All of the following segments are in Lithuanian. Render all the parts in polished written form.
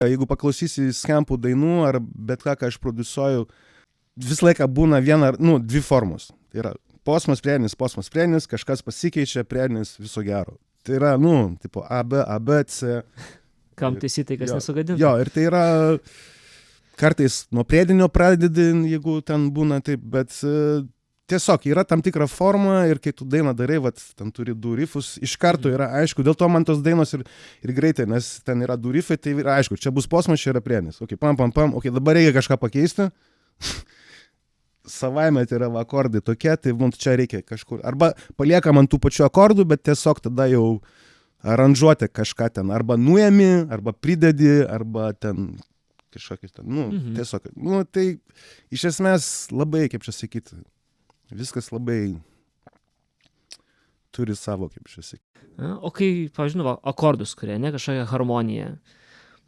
Jeigu paklausysi skempų dainų ar bet ką aš produsuoju, visą laiką būna dvi formos. Tai yra posmas, prienis, kažkas pasikeičia, prienis, viso gero. Tai yra, tipo A, B, C. Kam taisytai, kas nesugadintų. Jo, ir tai yra kartais nuo priedinio pradedi, jeigu ten būna taip, bet tiesiog yra tam tikra forma ir kai tu dainą darai, ten turi du rifus, iš karto yra aišku, dėl to man tos dainos ir greitai, nes ten yra du rifai, tai yra aišku, čia bus posmas, čia yra prienis. Ok, pam, dabar reikia kažką pakeisti. Savaime tai yra akordai tokie, tai mums čia reikia kažkur. Arba paliekam ant tų pačių akordų, bet tiesiog tada jau aranžuoti kažką ten. Arba nuėmi, arba pridedi, arba ten kažkokius ten. Tiesiog. Tai iš esmės labai, kaip čia sakyti, viskas labai turi savo, kaip čia sakyti. O kai, pavyzdžiui, akordus kurie, ne kažkokia harmonija.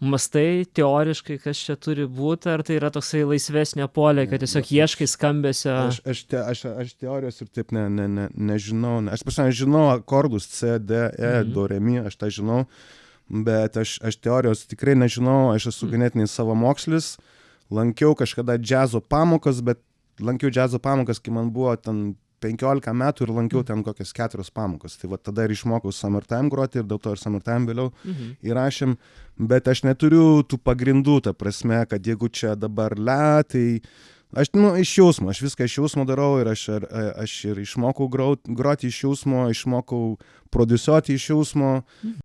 Mastai teoriškai, kas čia turi būti, ar tai yra toksai laisvesnio polė, kad tiesiog ieškai skambesio? Aš teorijos ir taip nežinau. Aš žinau akordus C, D, E, Do, Re, Mi, aš tą žinau, bet aš teorijos tikrai nežinau, aš esu ganėtinai savamokslis, lankiau kažkada džiazo pamokas, bet lankiau džiazo pamokas, kai man buvo ten 15 metų ir lankiau ten kokias 4 pamokas. Tai tada ir išmokau Summertime groti ir dėl to ir Summertime vėliau įrašėm. Bet aš neturiu tų pagrindų, ta prasme, kad jeigu čia dabar tai aš iš jausmo, aš viską iš jausmo darau ir aš ir išmokau groti iš jausmo, išmokau prodiusuoti iš jausmo.